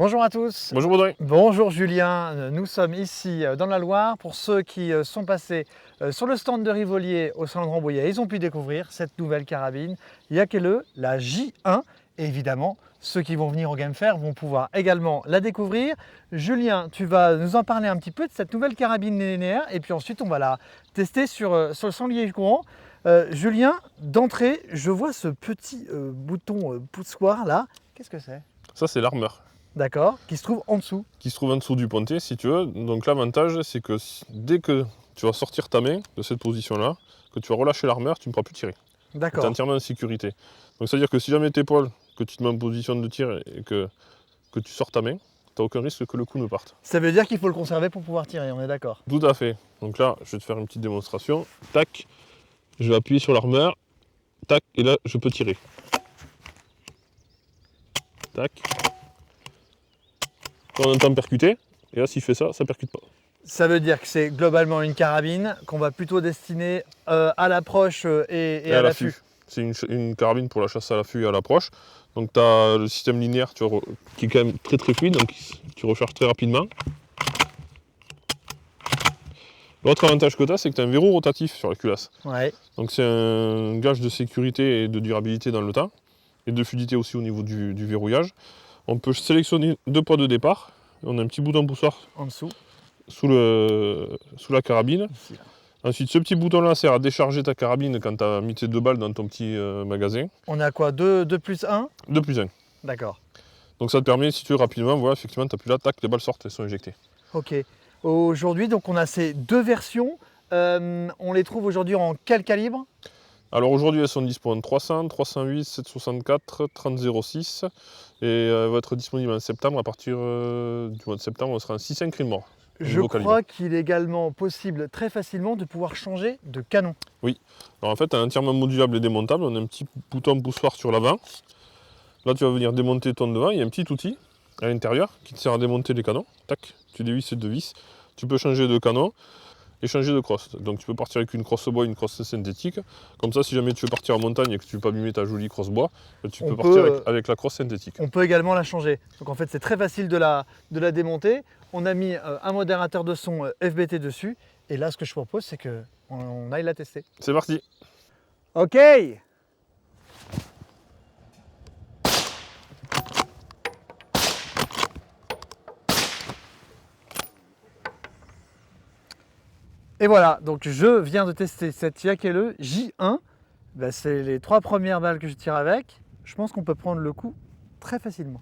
Bonjour à tous. Bonjour Baudouin. Bonjour Julien. Nous sommes ici dans la Loire. Pour ceux qui sont passés sur le stand de Rivolier au salon de Rambouillet, ils ont pu découvrir cette nouvelle carabine Yaqele, la J1. Et évidemment, ceux qui vont venir au Game Fair vont pouvoir également la découvrir. Julien, tu vas nous en parler un petit peu de cette nouvelle carabine linéaire et puis ensuite on va la tester sur le sanglier courant. Julien, d'entrée, je vois ce petit bouton poussoir là. Qu'est-ce que c'est? Ça c'est l'armeur D'accord, qui se trouve en dessous. qui se trouve en dessous du pontet si tu veux. Donc l'avantage c'est que dès que tu vas sortir ta main de cette position là, que tu vas relâcher l'armeur, tu ne pourras plus tirer. Tu es D'accord. entièrement en sécurité. Donc c'est à dire que si jamais tu épaules, que tu te mets en position de tir et que tu sors ta main, tu n'as aucun risque que le coup ne parte. Ça veut dire qu'il faut le conserver pour pouvoir tirer, on est d'accord. Tout à fait. Donc là je vais te faire une petite démonstration. Tac, je vais appuyer sur l'armeur. Tac, et là je peux tirer. Tac. Quand on entend percuter, et là s'il fait ça, ça percute pas. Ça veut dire que c'est globalement une carabine qu'on va plutôt destiner à l'approche et à l'affût. C'est une carabine pour la chasse à l'affût et à l'approche. Donc tu as le système linéaire qui est quand même très fluide, donc tu recharges très rapidement. L'autre avantage que tu as, c'est que tu as un verrou rotatif sur la culasse. Ouais. Donc c'est un gage de sécurité et de durabilité dans le temps, et de fluidité aussi au niveau du verrouillage. On peut sélectionner deux poids de départ. On a un petit bouton poussoir En dessous. sous la carabine. Ici, là. Ensuite, ce petit bouton-là sert à décharger ta carabine quand tu as mis tes deux balles dans ton petit magasin. On a quoi, 2 plus 1? 2 plus 1. D'accord. Donc ça te permet, si tu veux rapidement, voilà, effectivement, tu appuies là, tac, les balles sortent, elles sont éjectées. Ok. Aujourd'hui, donc on a ces deux versions. On les trouve aujourd'hui en quel calibre? Alors aujourd'hui, elles sont disponibles en 300, 308, 764, 3006. Et elles vont être disponibles en septembre. À partir du mois de septembre, on sera en 6.5 Creedmoor. Je crois qu'il est également possible très facilement de pouvoir changer de canon. Oui. Alors en fait, un entièrement modulable et démontable. On a un petit bouton poussoir sur l'avant. Là, tu vas venir démonter ton devant. Il y a un petit outil à l'intérieur qui te sert à démonter les canons. Tac, tu dévisses ces deux vis. Tu peux changer de canon et changer de crosse. Donc tu peux partir avec une crosse bois, une crosse synthétique. Comme ça, si jamais tu veux partir en montagne et que tu veux pas abîmer ta jolie crosse bois, tu peux partir avec la crosse synthétique. On peut également la changer. Donc en fait, c'est très facile de la démonter. On a mis un modérateur de son FBT dessus. Et là, ce que je propose, c'est qu'on aille la tester. C'est parti. Ok. Et voilà, donc je viens de tester cette Yaqele J1. Ben, c'est les 3 premières balles que je tire avec. Je pense qu'on peut prendre le coup très facilement.